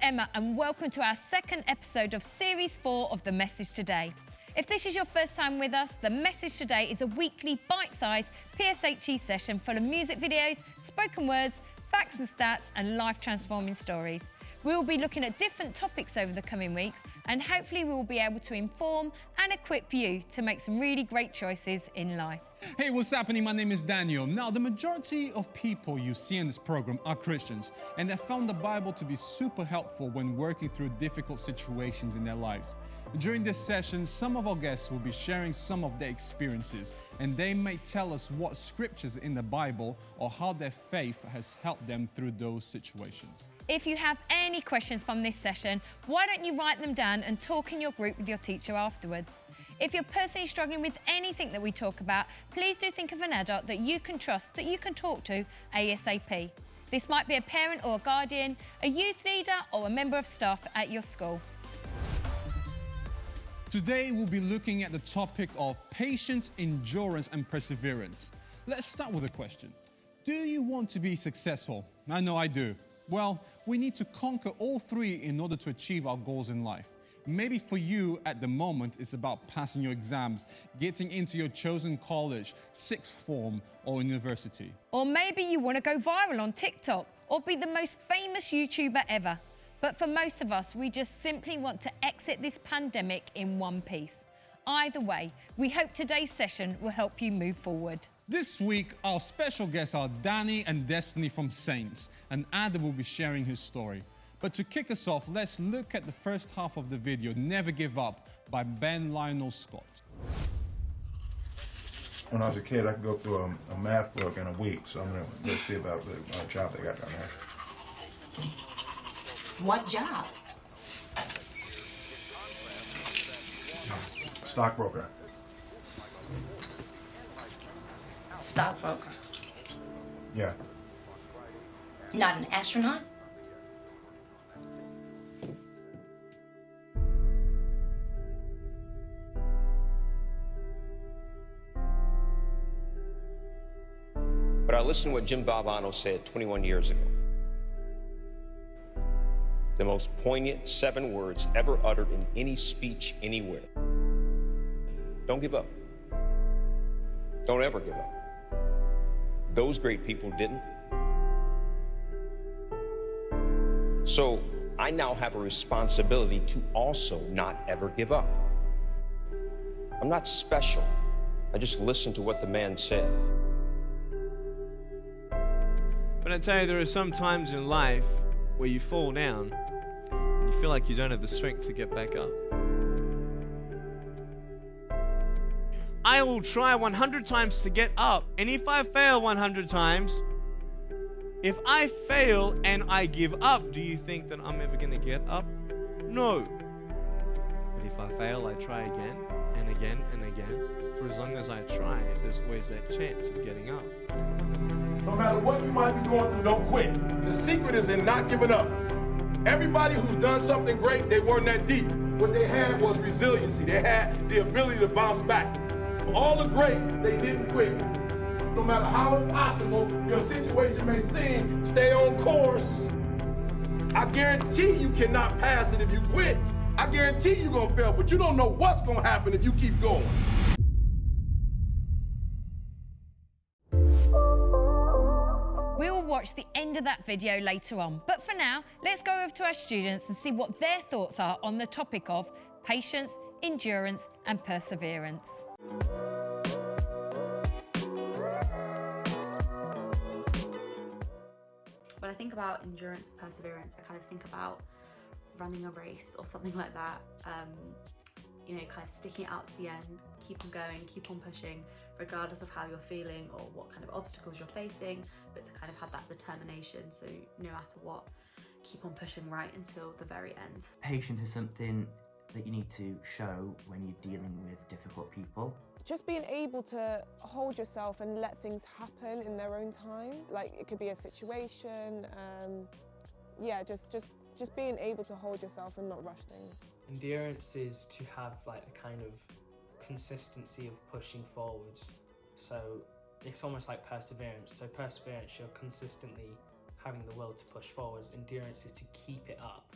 Emma and welcome to our second episode of Series 4 of The Message Today. If this is your first time with us, The Message Today is a weekly bite-sized PSHE session full of music videos, spoken words, facts and stats and life-transforming stories. We will be looking at different topics over the coming weeks and hopefully we will be able to inform and equip you to make some really great choices in life. Hey, what's happening? My name is Daniel. Now, the majority of people you see in this program are Christians, and they found the Bible to be super helpful when working through difficult situations in their lives. During this session, some of our guests will be sharing some of their experiences, and they may tell us what scriptures in the Bible or how their faith has helped them through those situations. If you have any questions from this session, why don't you write them down and talk in your group with your teacher afterwards? If you're personally struggling with anything that we talk about, please do think of an adult that you can trust, that you can talk to ASAP. This might be a parent or a guardian, a youth leader or a member of staff at your school. Today, we'll be looking at the topic of patience, endurance, and perseverance. Let's start with a question. Do you want to be successful? I know I do. Well, we need to conquer all three in order to achieve our goals in life. Maybe for you at the moment, it's about passing your exams, getting into your chosen college, sixth form or university. Or maybe you want to go viral on TikTok or be the most famous YouTuber ever. But for most of us, we just simply want to exit this pandemic in one piece. Either way, we hope today's session will help you move forward. This week, our special guests are Danny and Destiny from Saints, and Adam will be sharing his story. But to kick us off, let's look at the first half of the video, Never Give Up, by Ben Lionel Scott. When I was a kid, I could go through a math book in a week, so I'm going to go see about the job they got down there. What job? Stockbroker. Stockbroker. Yeah. Not an astronaut? But I listened to what Jim Valvano said 21 years ago. The most poignant 7 words ever uttered in any speech anywhere. Don't give up. Don't ever give up. Those great people didn't. So I now have a responsibility to also not ever give up. I'm not special. I just listened to what the man said. But I tell you, there are some times in life where you fall down and you feel like you don't have the strength to get back up. I will try 100 times to get up, and if I fail 100 times, if I fail and I give up, do you think that I'm ever going to get up? No. But if I fail, I try again and again and again. For as long as I try, there's always that chance of getting up. No matter what you might be going through, don't quit. The secret is in not giving up. Everybody who's done something great, they weren't that deep. What they had was resiliency. They had the ability to bounce back. All the greats, they didn't quit. No matter how impossible your situation may seem, stay on course. I guarantee you cannot pass it if you quit. I guarantee you're gonna fail, but you don't know what's gonna happen if you keep going. We will watch the end of that video later on. But for now, let's go over to our students and see what their thoughts are on the topic of patience, endurance and perseverance. When I think about endurance and perseverance, I kind of think about running a race or something like that. You know, kind of sticking it out to the end, keep on going, keep on pushing, regardless of how you're feeling or what kind of obstacles you're facing, but to kind of have that determination, so no matter what, keep on pushing right until the very end. Patience is something that you need to show when you're dealing with difficult people. Just being able to hold yourself and let things happen in their own time. Like, it could be a situation, yeah, just being able to hold yourself and not rush things. Endurance is to have like a kind of consistency of pushing forwards. So it's almost like perseverance. So perseverance, you're consistently having the will to push forwards. Endurance is to keep it up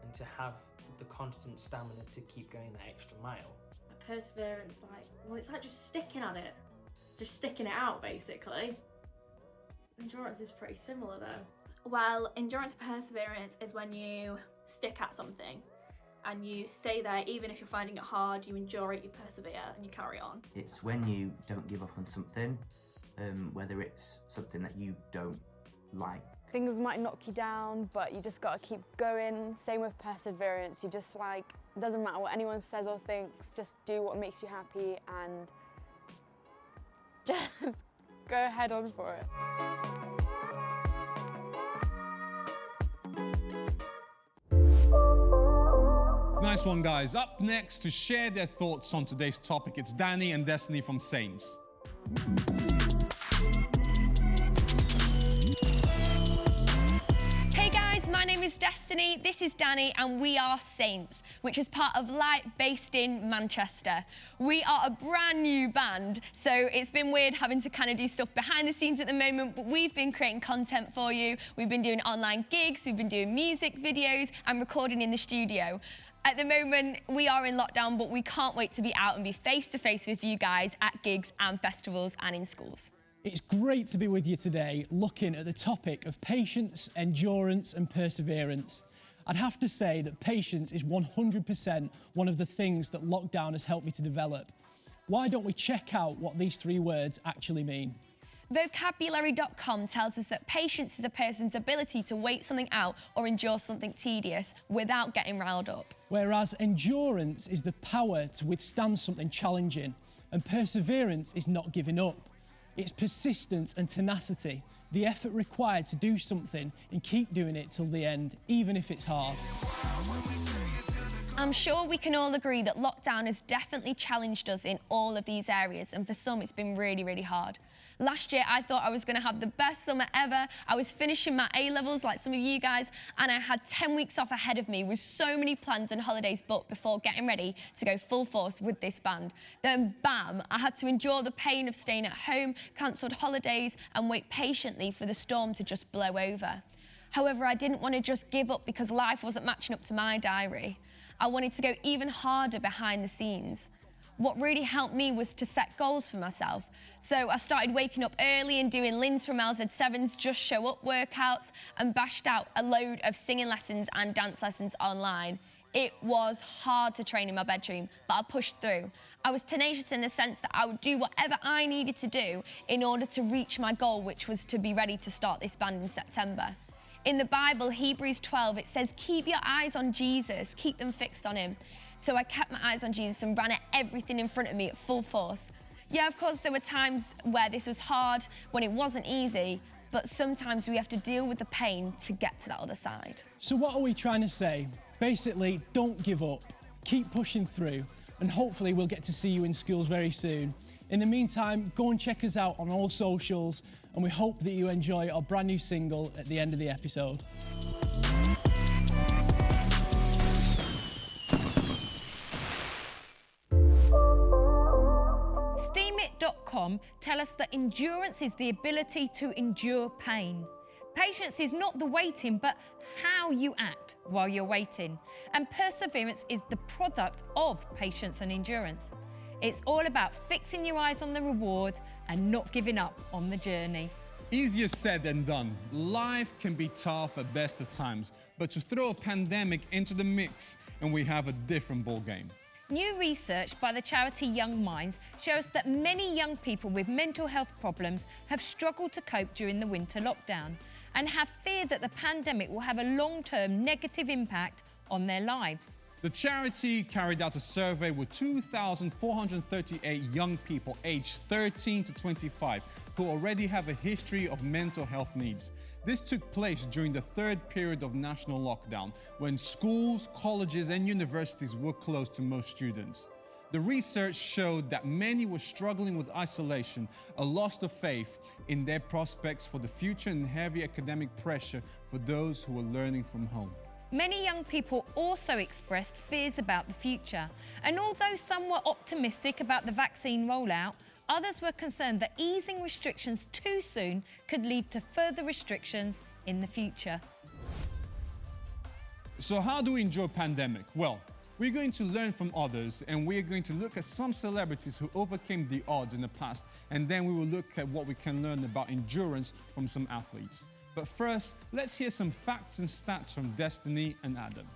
and to have the constant stamina to keep going that extra mile. Perseverance, it's like just sticking at it, just sticking it out basically. Endurance is pretty similar though. Well, endurance perseverance is when you stick at something and you stay there even if you're finding it hard, you endure it, you persevere and you carry on. It's when you don't give up on something, whether it's something that you don't like. Things might knock you down, but you just got to keep going. Same with perseverance. You just it doesn't matter what anyone says or thinks, just do what makes you happy and just go head on for it. Nice one, guys. Up next to share their thoughts on today's topic, it's Danny and Destiny from Saints. Hey guys, my name is Destiny, this is Danny, and we are Saints, which is part of Light based in Manchester. We are a brand new band, so it's been weird having to kind of do stuff behind the scenes at the moment, but we've been creating content for you. We've been doing online gigs, we've been doing music videos and recording in the studio. At the moment, we are in lockdown, but we can't wait to be out and be face-to-face with you guys at gigs and festivals and in schools. It's great to be with you today, looking at the topic of patience, endurance and perseverance. I'd have to say that patience is 100% one of the things that lockdown has helped me to develop. Why don't we check out what these three words actually mean? Vocabulary.com tells us that patience is a person's ability to wait something out or endure something tedious without getting riled up. Whereas endurance is the power to withstand something challenging, and perseverance is not giving up. It's persistence and tenacity, the effort required to do something and keep doing it till the end, even if it's hard. I'm sure we can all agree that lockdown has definitely challenged us in all of these areas, and for some it's been really, really hard. Last year I thought I was going to have the best summer ever. I was finishing my A-levels like some of you guys, and I had 10 weeks off ahead of me with so many plans and holidays booked before getting ready to go full force with this band. Then bam, I had to endure the pain of staying at home, cancelled holidays and wait patiently for the storm to just blow over. However, I didn't want to just give up because life wasn't matching up to my diary. I wanted to go even harder behind the scenes. What really helped me was to set goals for myself. So I started waking up early and doing Lynn's from LZ7's Just Show Up workouts and bashed out a load of singing lessons and dance lessons online. It was hard to train in my bedroom, but I pushed through. I was tenacious in the sense that I would do whatever I needed to do in order to reach my goal, which was to be ready to start this band in September. In the Bible, Hebrews 12, it says, keep your eyes on Jesus, keep them fixed on him. So I kept my eyes on Jesus and ran at everything in front of me at full force. Yeah, of course, there were times where this was hard, when it wasn't easy, but sometimes we have to deal with the pain to get to that other side. So what are we trying to say? Basically, don't give up, keep pushing through, and hopefully we'll get to see you in schools very soon. In the meantime, go and check us out on all socials, and we hope that you enjoy our brand new single at the end of the episode. Steamit.com tell us that endurance is the ability to endure pain. Patience is not the waiting, but how you act while you're waiting. And perseverance is the product of patience and endurance. It's all about fixing your eyes on the reward and not giving up on the journey. Easier said than done. Life can be tough at best of times, but to throw a pandemic into the mix and we have a different ballgame. New research by the charity Young Minds shows that many young people with mental health problems have struggled to cope during the winter lockdown and have feared that the pandemic will have a long-term negative impact on their lives. The charity carried out a survey with 2,438 young people aged 13 to 25 who already have a history of mental health needs. This took place during the third period of national lockdown, when schools, colleges and universities were closed to most students. The research showed that many were struggling with isolation, a loss of faith in their prospects for the future and heavy academic pressure for those who were learning from home. Many young people also expressed fears about the future, and although some were optimistic about the vaccine rollout, others were concerned that easing restrictions too soon could lead to further restrictions in the future. So how do we enjoy pandemic? Well, we're going to learn from others, and we're going to look at some celebrities who overcame the odds in the past, and then we will look at what we can learn about endurance from some athletes. But first, let's hear some facts and stats from Destiny and Adam.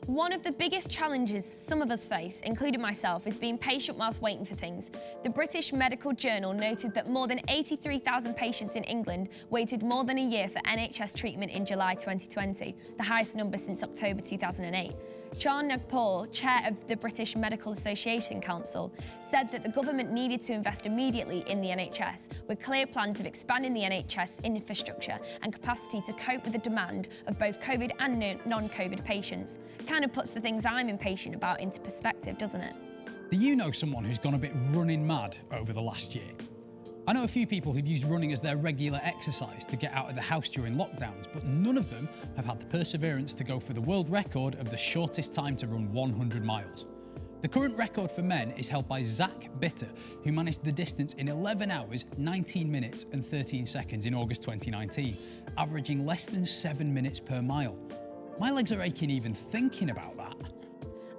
One of the biggest challenges some of us face, including myself, is being patient whilst waiting for things. The British Medical Journal noted that more than 83,000 patients in England waited more than a year for NHS treatment in July 2020, the highest number since October 2008. Chan Nagpal, chair of the British Medical Association Council, said that the government needed to invest immediately in the NHS, with clear plans of expanding the NHS infrastructure and capacity to cope with the demand of both COVID and non-COVID patients. Kind of puts the things I'm impatient about into perspective, doesn't it? Do you know someone who's gone a bit running mad over the last year? I know a few people who've used running as their regular exercise to get out of the house during lockdowns, but none of them have had the perseverance to go for the world record of the shortest time to run 100 miles. The current record for men is held by Zach Bitter, who managed the distance in 11 hours, 19 minutes and 13 seconds in August 2019, averaging less than 7 minutes per mile. My legs are aching even thinking about that.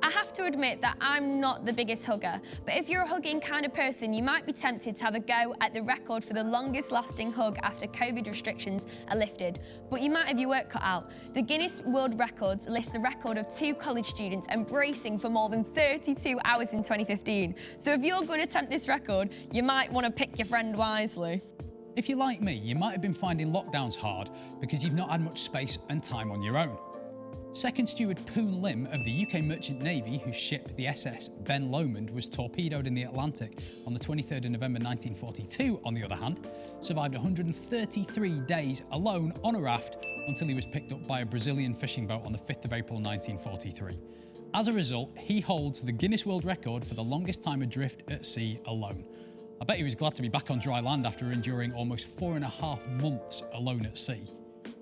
I have to admit that I'm not the biggest hugger, but if you're a hugging kind of person, you might be tempted to have a go at the record for the longest lasting hug after COVID restrictions are lifted. But you might have your work cut out. The Guinness World Records lists a record of 2 college students embracing for more than 32 hours in 2015. So if you're going to attempt this record, you might want to pick your friend wisely. If you're like me, you might have been finding lockdowns hard because you've not had much space and time on your own. Second Steward Poon Lim of the UK Merchant Navy, whose ship, the SS Ben Lomond, was torpedoed in the Atlantic on the 23rd of November 1942, on the other hand, survived 133 days alone on a raft until he was picked up by a Brazilian fishing boat on the 5th of April 1943. As a result, he holds the Guinness World Record for the longest time adrift at sea alone. I bet he was glad to be back on dry land after enduring almost 4.5 months alone at sea.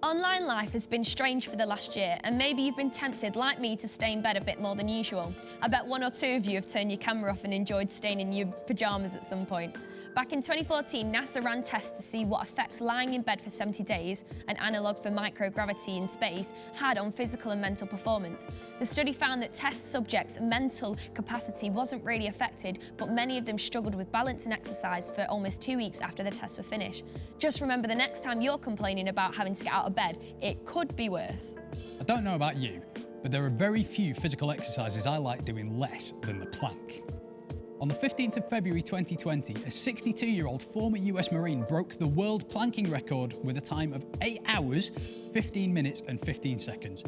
Online life has been strange for the last year, and maybe you've been tempted, like me, to stay in bed a bit more than usual. I bet 1 or 2 of you have turned your camera off and enjoyed staying in your pyjamas at some point. Back in 2014, NASA ran tests to see what effects lying in bed for 70 days, an analogue for microgravity in space, had on physical and mental performance. The study found that test subjects' mental capacity wasn't really affected, but many of them struggled with balance and exercise for almost 2 weeks after the tests were finished. Just remember, the next time you're complaining about having to get out of bed, it could be worse. I don't know about you, but there are very few physical exercises I like doing less than the plank. On the 15th of February 2020, a 62-year-old former US Marine broke the world planking record with a time of 8 hours, 15 minutes and 15 seconds.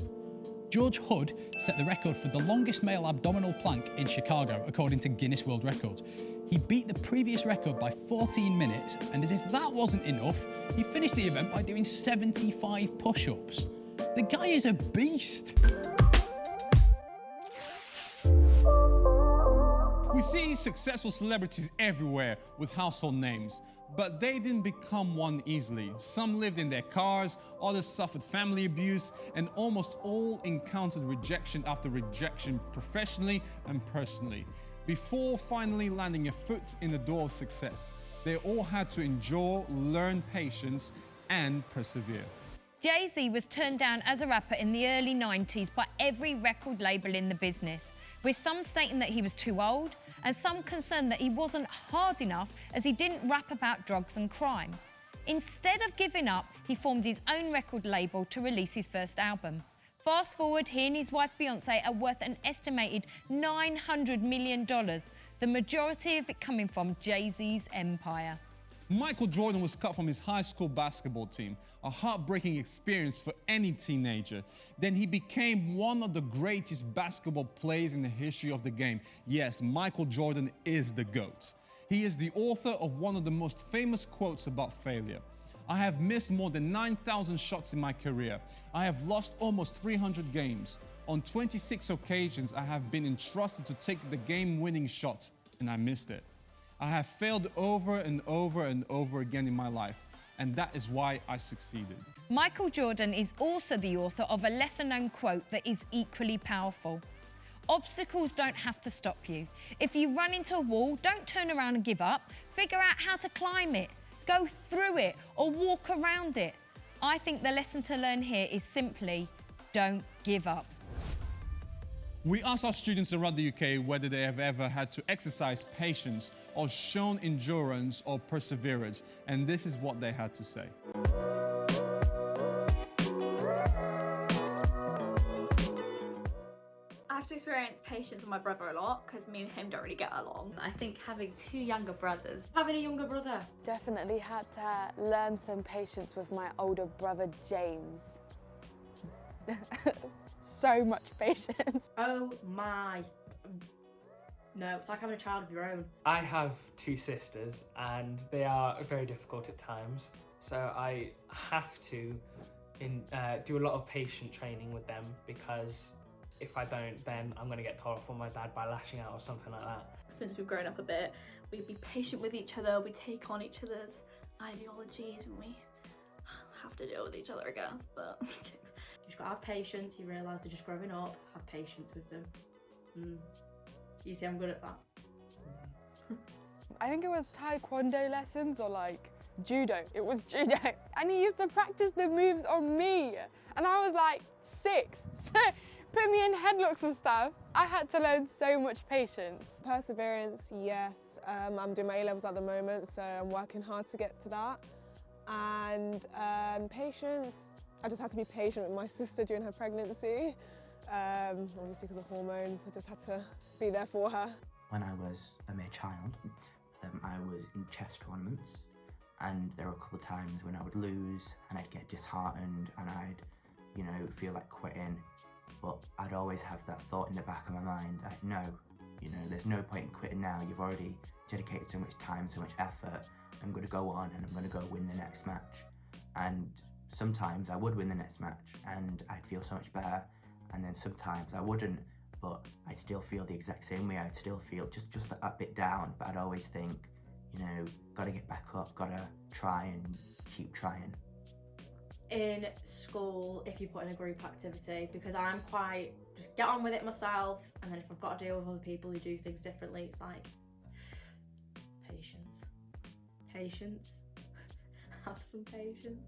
George Hood set the record for the longest male abdominal plank in Chicago, according to Guinness World Records. He beat the previous record by 14 minutes, and as if that wasn't enough, he finished the event by doing 75 push-ups. The guy is a beast! We see successful celebrities everywhere with household names, but they didn't become one easily. Some lived in their cars, others suffered family abuse, and almost all encountered rejection after rejection professionally and personally, before finally landing a foot in the door of success. They all had to endure, learn patience, and persevere. Jay-Z was turned down as a rapper in the early 90s by every record label in the business, with some stating that he was too old, and some concerned that he wasn't hard enough as he didn't rap about drugs and crime. Instead of giving up, he formed his own record label to release his first album. Fast forward, he and his wife Beyonce are worth an estimated $900 million, the majority of it coming from Jay-Z's empire. Michael Jordan was cut from his high school basketball team, a heartbreaking experience for any teenager. Then he became one of the greatest basketball players in the history of the game. Yes, Michael Jordan is the GOAT. He is the author of one of the most famous quotes about failure. I have missed more than 9,000 shots in my career. I have lost almost 300 games. On 26 occasions, I have been entrusted to take the game-winning shot, and I missed it. I have failed over and over and over again in my life, and that is why I succeeded. Michael Jordan is also the author of a lesser-known quote that is equally powerful. Obstacles don't have to stop you. If you run into a wall, don't turn around and give up. Figure out how to climb it. go through it or walk around it. I think the lesson to learn here is simply don't give up. We asked our students around the UK whether they have ever had to exercise patience or shown endurance or perseverance, and this is what they had to say. I have to experience patience with my brother a lot because me and him don't really get along. I think having two younger brothers. Having a younger brother. Definitely had to learn some patience with my older brother, James. So much patience. Oh my. No, it's like having a child of your own. I have two sisters and they are very difficult at times. So I have to do a lot of patient training with them, because if I don't, then I'm going to get told off from my dad by lashing out or something like that. Since we've grown up a bit, we'd be patient with each other, we take on each other's ideologies, and we have to deal with each other, I guess, but... You just gotta have patience, you realise they're just growing up, have patience with them. You see, I'm good at that. I think it was taekwondo lessons or like judo. It was judo. And he used to practice the moves on me. And I was like 6. So put me in headlocks and stuff. I had to learn so much patience. Perseverance, yes. I'm doing my A-levels at the moment, so I'm working hard to get to that. And patience, I just had to be patient with my sister during her pregnancy. Obviously because of hormones, I just had to be there for her. When I was a mere child, I was in chess tournaments, and there were a couple of times when I would lose and I'd get disheartened and I'd, you know, feel like quitting. But I'd always have that thought in the back of my mind that no, you know, there's no point in quitting now. You've already dedicated so much time, so much effort. I'm going to go on and I'm going to go win the next match. And sometimes I would win the next match and I'd feel so much better, and then sometimes I wouldn't, but I'd still feel the exact same way. I'd still feel just a bit down, but I'd always think, you know, gotta get back up, gotta try and keep trying. In school, if you put in a group activity, because I'm quite, just get on with it myself, and then if I've got to deal with other people who do things differently, it's like, patience. Patience. Have some patience.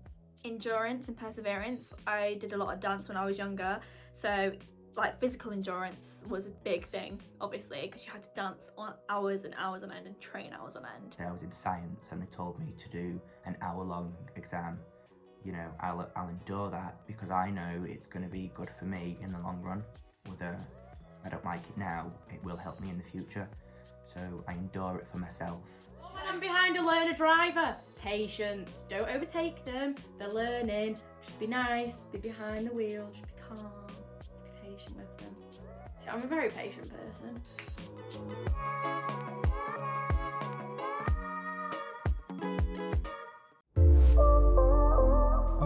Endurance and perseverance. I did a lot of dance when I was younger, so like physical endurance was a big thing, obviously, because you had to dance on hours and hours on end and train hours on end. I was in science and they told me to do an hour-long exam. You know, I'll endure that because I know it's going to be good for me in the long run. Whether I don't like it now, it will help me in the future. So I endure it for myself. When I'm behind a learner driver, patience. Don't overtake them. They're learning. Just be nice. Be behind the wheel. Just be calm. Be patient with them. See, I'm a very patient person.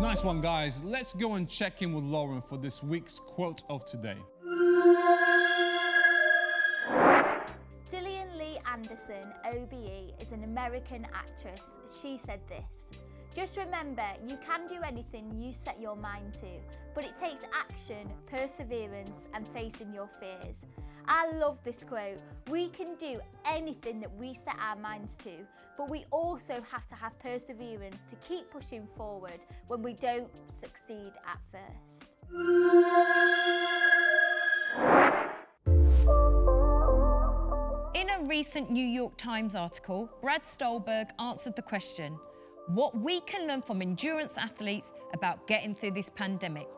Nice one, guys. Let's go and check in with Lauren for this week's quote of today. Gillian Lee Anderson, OBE, is an American actress. She said this: "Just remember, you can do anything you set your mind to, but it takes action, perseverance, and facing your fears." I love this quote. We can do anything that we set our minds to, but we also have to have perseverance to keep pushing forward when we don't succeed at first. In a recent New York Times article, Brad Stolberg answered the question, what we can learn from endurance athletes about getting through this pandemic.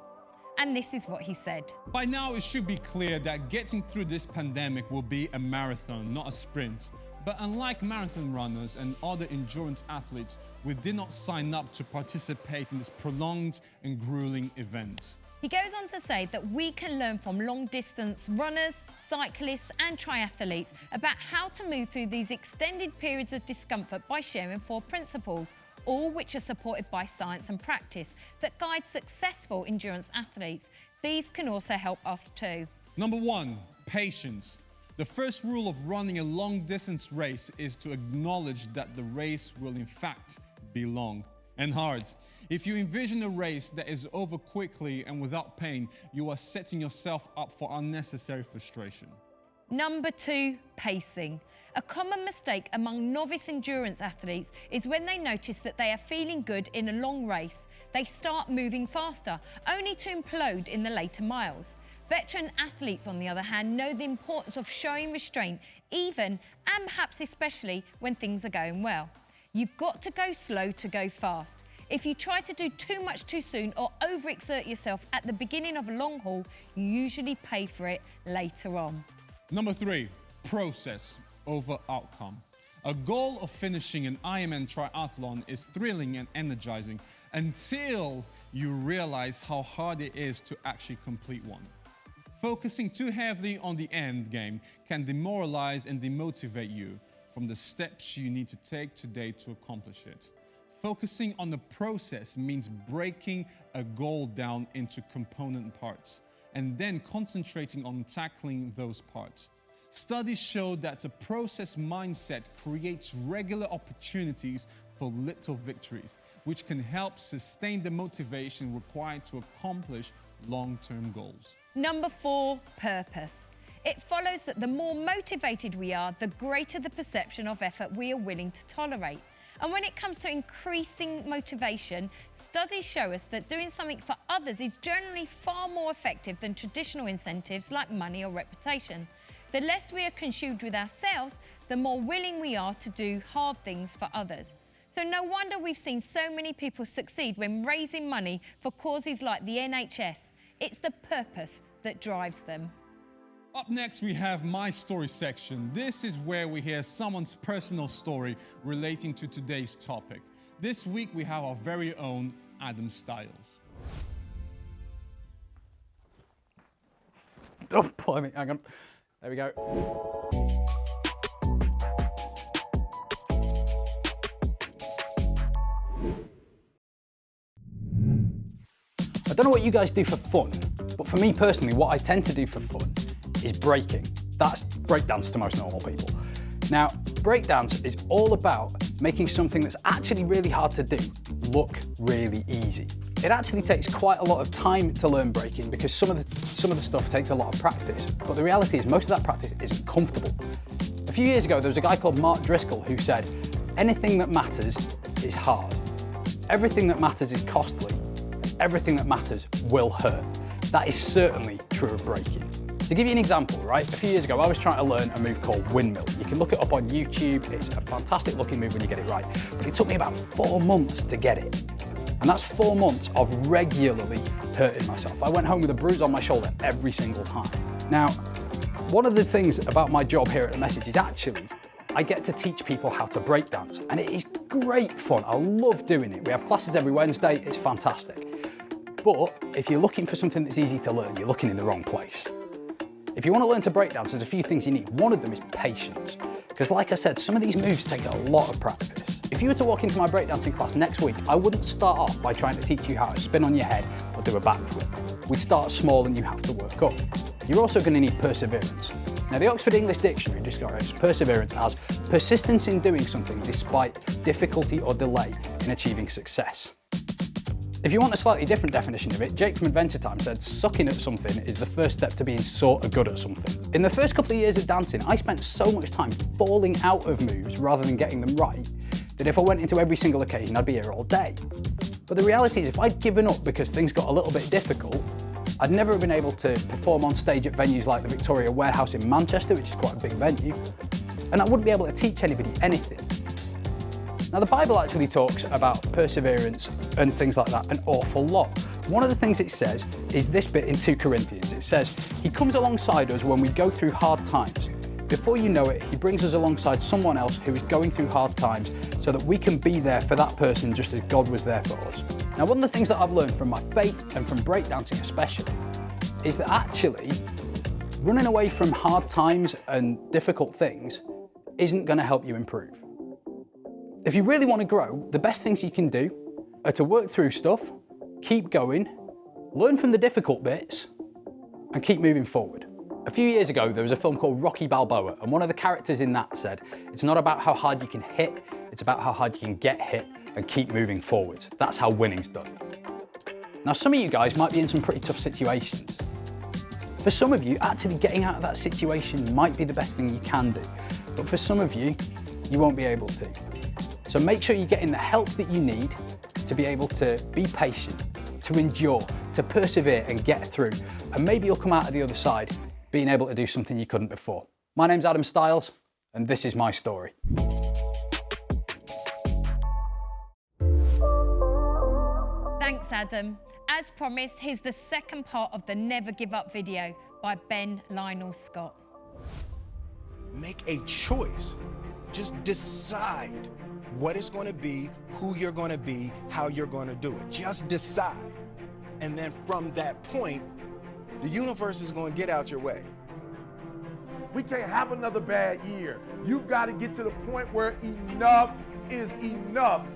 And this is what he said. By now, it should be clear that getting through this pandemic will be a marathon, not a sprint. But unlike marathon runners and other endurance athletes, we did not sign up to participate in this prolonged and grueling event. He goes on to say that we can learn from long-distance runners, cyclists and triathletes about how to move through these extended periods of discomfort by sharing 4 principles, all which are supported by science and practice that guide successful endurance athletes. These can also help us too. Number 1, patience. The first rule of running a long-distance race is to acknowledge that the race will in fact be long and hard. If you envision a race that is over quickly and without pain, you are setting yourself up for unnecessary frustration. Number 2, pacing. A common mistake among novice endurance athletes is when they notice that they are feeling good in a long race, they start moving faster, only to implode in the later miles. Veteran athletes, on the other hand, know the importance of showing restraint, even and perhaps especially when things are going well. You've got to go slow to go fast. If you try to do too much too soon or overexert yourself at the beginning of a long haul, you usually pay for it later on. Number 3, process over outcome. A goal of finishing an Ironman triathlon is thrilling and energizing until you realize how hard it is to actually complete one. Focusing too heavily on the end game can demoralize and demotivate you from the steps you need to take today to accomplish it. Focusing on the process means breaking a goal down into component parts and then concentrating on tackling those parts. Studies show that a process mindset creates regular opportunities for little victories, which can help sustain the motivation required to accomplish long-term goals. Number 4, purpose. It follows that the more motivated we are, the greater the perception of effort we are willing to tolerate. And when it comes to increasing motivation, studies show us that doing something for others is generally far more effective than traditional incentives like money or reputation. The less we are consumed with ourselves, the more willing we are to do hard things for others. So no wonder we've seen so many people succeed when raising money for causes like the NHS. It's the purpose that drives them. Up next, we have My Story section. This is where we hear someone's personal story relating to today's topic. This week, we have our very own Adam Styles. Oh, blimey, hang on. There we go. I don't know what you guys do for fun, but for me personally, what I tend to do for fun is breaking. That's breakdance to most normal people. Now, breakdance is all about making something that's actually really hard to do look really easy. It actually takes quite a lot of time to learn breaking because some of the stuff takes a lot of practice, but the reality is most of that practice isn't comfortable. A few years ago, there was a guy called Mark Driscoll who said, "Anything that matters is hard. Everything that matters is costly. Everything that matters will hurt." That is certainly true of breaking. To give you an example, right, a few years ago I was trying to learn a move called windmill. You can look it up on YouTube, it's a fantastic looking move when you get it right, but it took me about 4 months to get it. And that's 4 months of regularly hurting myself. I went home with a bruise on my shoulder every single time. Now, one of the things about my job here at The Message is actually I get to teach people how to break dance, and it is great fun. I love doing it. We have classes every Wednesday, it's fantastic. But if you're looking for something that's easy to learn, you're looking in the wrong place. If you want to learn to break dance, there's a few things you need. One of them is patience. Because like I said, some of these moves take a lot of practice. If you were to walk into my breakdancing class next week, I wouldn't start off by trying to teach you how to spin on your head or do a backflip. We'd start small and you have to work up. You're also going to need perseverance. Now, the Oxford English Dictionary describes perseverance as persistence in doing something despite difficulty or delay in achieving success. If you want a slightly different definition of it, Jake from Adventure Time said, "Sucking at something is the first step to being sort of good at something." In the first couple of years of dancing, I spent so much time falling out of moves rather than getting them right, that if I went into every single occasion, I'd be here all day. But the reality is, if I'd given up because things got a little bit difficult, I'd never have been able to perform on stage at venues like the Victoria Warehouse in Manchester, which is quite a big venue, and I wouldn't be able to teach anybody anything. Now, the Bible actually talks about perseverance and things like that an awful lot. One of the things it says is this bit in 2 Corinthians. It says, "He comes alongside us when we go through hard times. Before you know it, he brings us alongside someone else who is going through hard times so that we can be there for that person just as God was there for us." Now, one of the things that I've learned from my faith and from breakdancing especially is that actually running away from hard times and difficult things isn't going to help you improve. If you really want to grow, the best things you can do are to work through stuff, keep going, learn from the difficult bits, and keep moving forward. A few years ago, there was a film called Rocky Balboa, and one of the characters in that said, "It's not about how hard you can hit, it's about how hard you can get hit and keep moving forward. That's how winning's done." Now, some of you guys might be in some pretty tough situations. For some of you, actually getting out of that situation might be the best thing you can do. But for some of you, you won't be able to. So make sure you're getting the help that you need to be able to be patient, to endure, to persevere and get through. And maybe you'll come out of the other side being able to do something you couldn't before. My name's Adam Stiles, and this is my story. Thanks, Adam. As promised, here's the second part of the Never Give Up video by Ben Lionel Scott. Make a choice. Just decide what it's going to be, who you're going to be, how you're going to do it. Just decide. And then from that point, the universe is going to get out your way. We can't have another bad year. You've got to get to the point where enough is enough.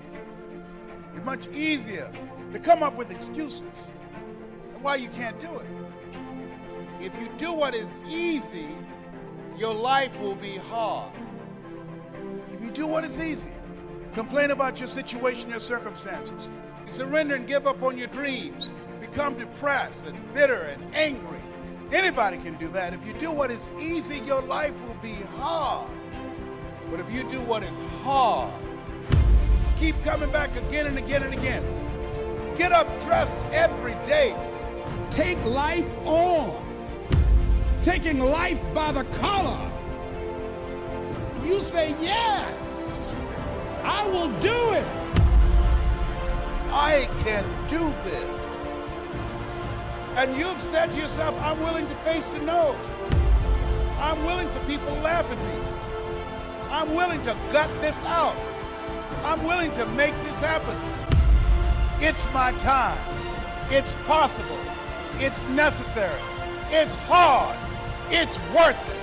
It's much easier to come up with excuses and why you can't do it. If you do what is easy, your life will be hard. If you do what is easy, complain about your situation, your circumstances, surrender and give up on your dreams, become depressed and bitter and angry. Anybody can do that. If you do what is easy, your life will be hard. But if you do what is hard, keep coming back again and again and again. Get up dressed every day. Take life on. Taking life by the collar. You say, yes, I will do it. I can do this. And you've said to yourself, I'm willing to face the no's. I'm willing for people to laugh at me. I'm willing to gut this out. I'm willing to make this happen. It's my time. It's possible. It's necessary. It's hard. It's worth it.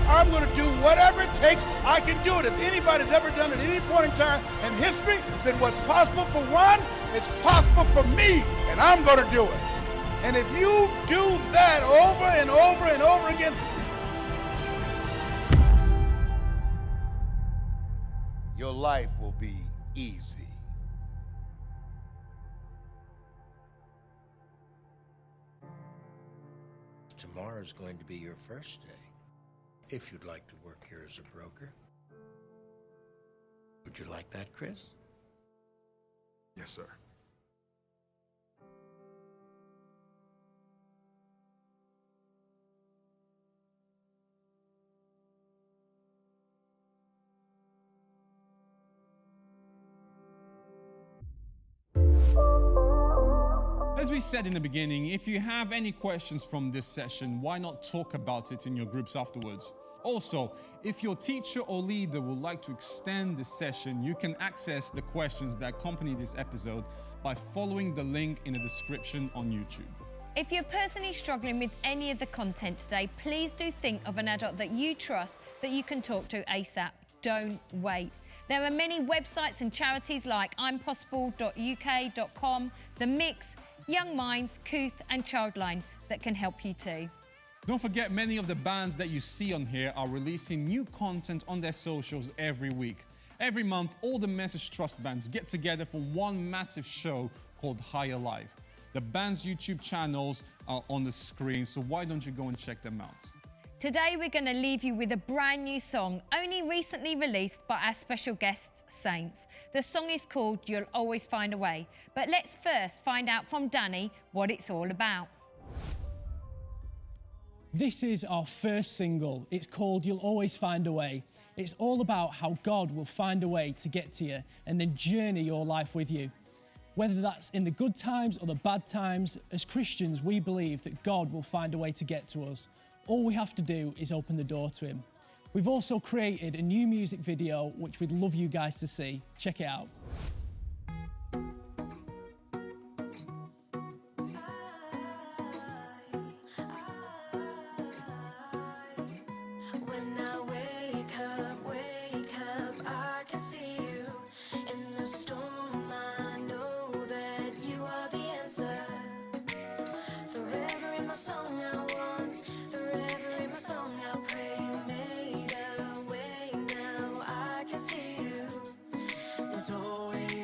I'm going to do whatever it takes. I can do it. If anybody's ever done it at any point in time in history, then what's possible for one, it's possible for me, and I'm going to do it. And if you do that over and over and over again, your life will be easy. Tomorrow's going to be your first day, if you'd like to work here as a broker. Would you like that, Chris? Yes, sir. As we said in the beginning, if you have any questions from this session, why not talk about it in your groups afterwards? Also, if your teacher or leader would like to extend this session, you can access the questions that accompany this episode by following the link in the description on YouTube. If you're personally struggling with any of the content today, please do think of an adult that you trust that you can talk to ASAP. Don't wait. There are many websites and charities like impossible.uk.com, The Mix, Young Minds, Kooth and Childline that can help you too. Don't forget, many of the bands that you see on here are releasing new content on their socials every week. Every month, all the Message Trust bands get together for one massive show called Higher Life. The band's YouTube channels are on the screen, so why don't you go and check them out? Today we're going to leave you with a brand new song, only recently released by our special guests, Saints. The song is called You'll Always Find a Way. But let's first find out from Danny what it's all about. This is our first single. It's called You'll Always Find a Way. It's all about how God will find a way to get to you and then journey your life with you. Whether that's in the good times or the bad times, as Christians, we believe that God will find a way to get to us. All we have to do is open the door to him. We've also created a new music video which we'd love you guys to see. Check it out. There's always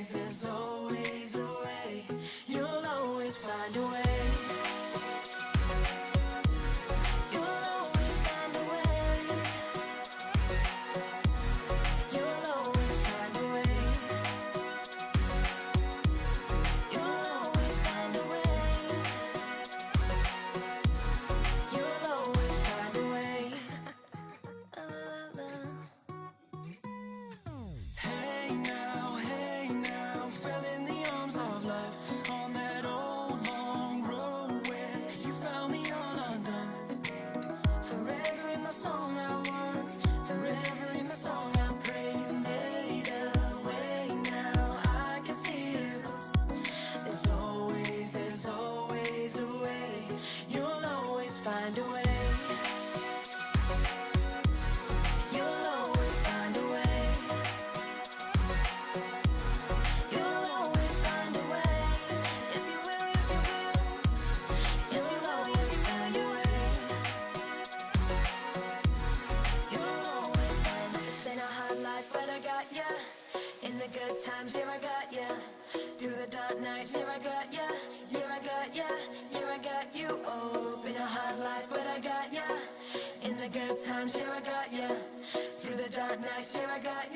times, yeah, I got ya. Through the dark nights, yeah, I got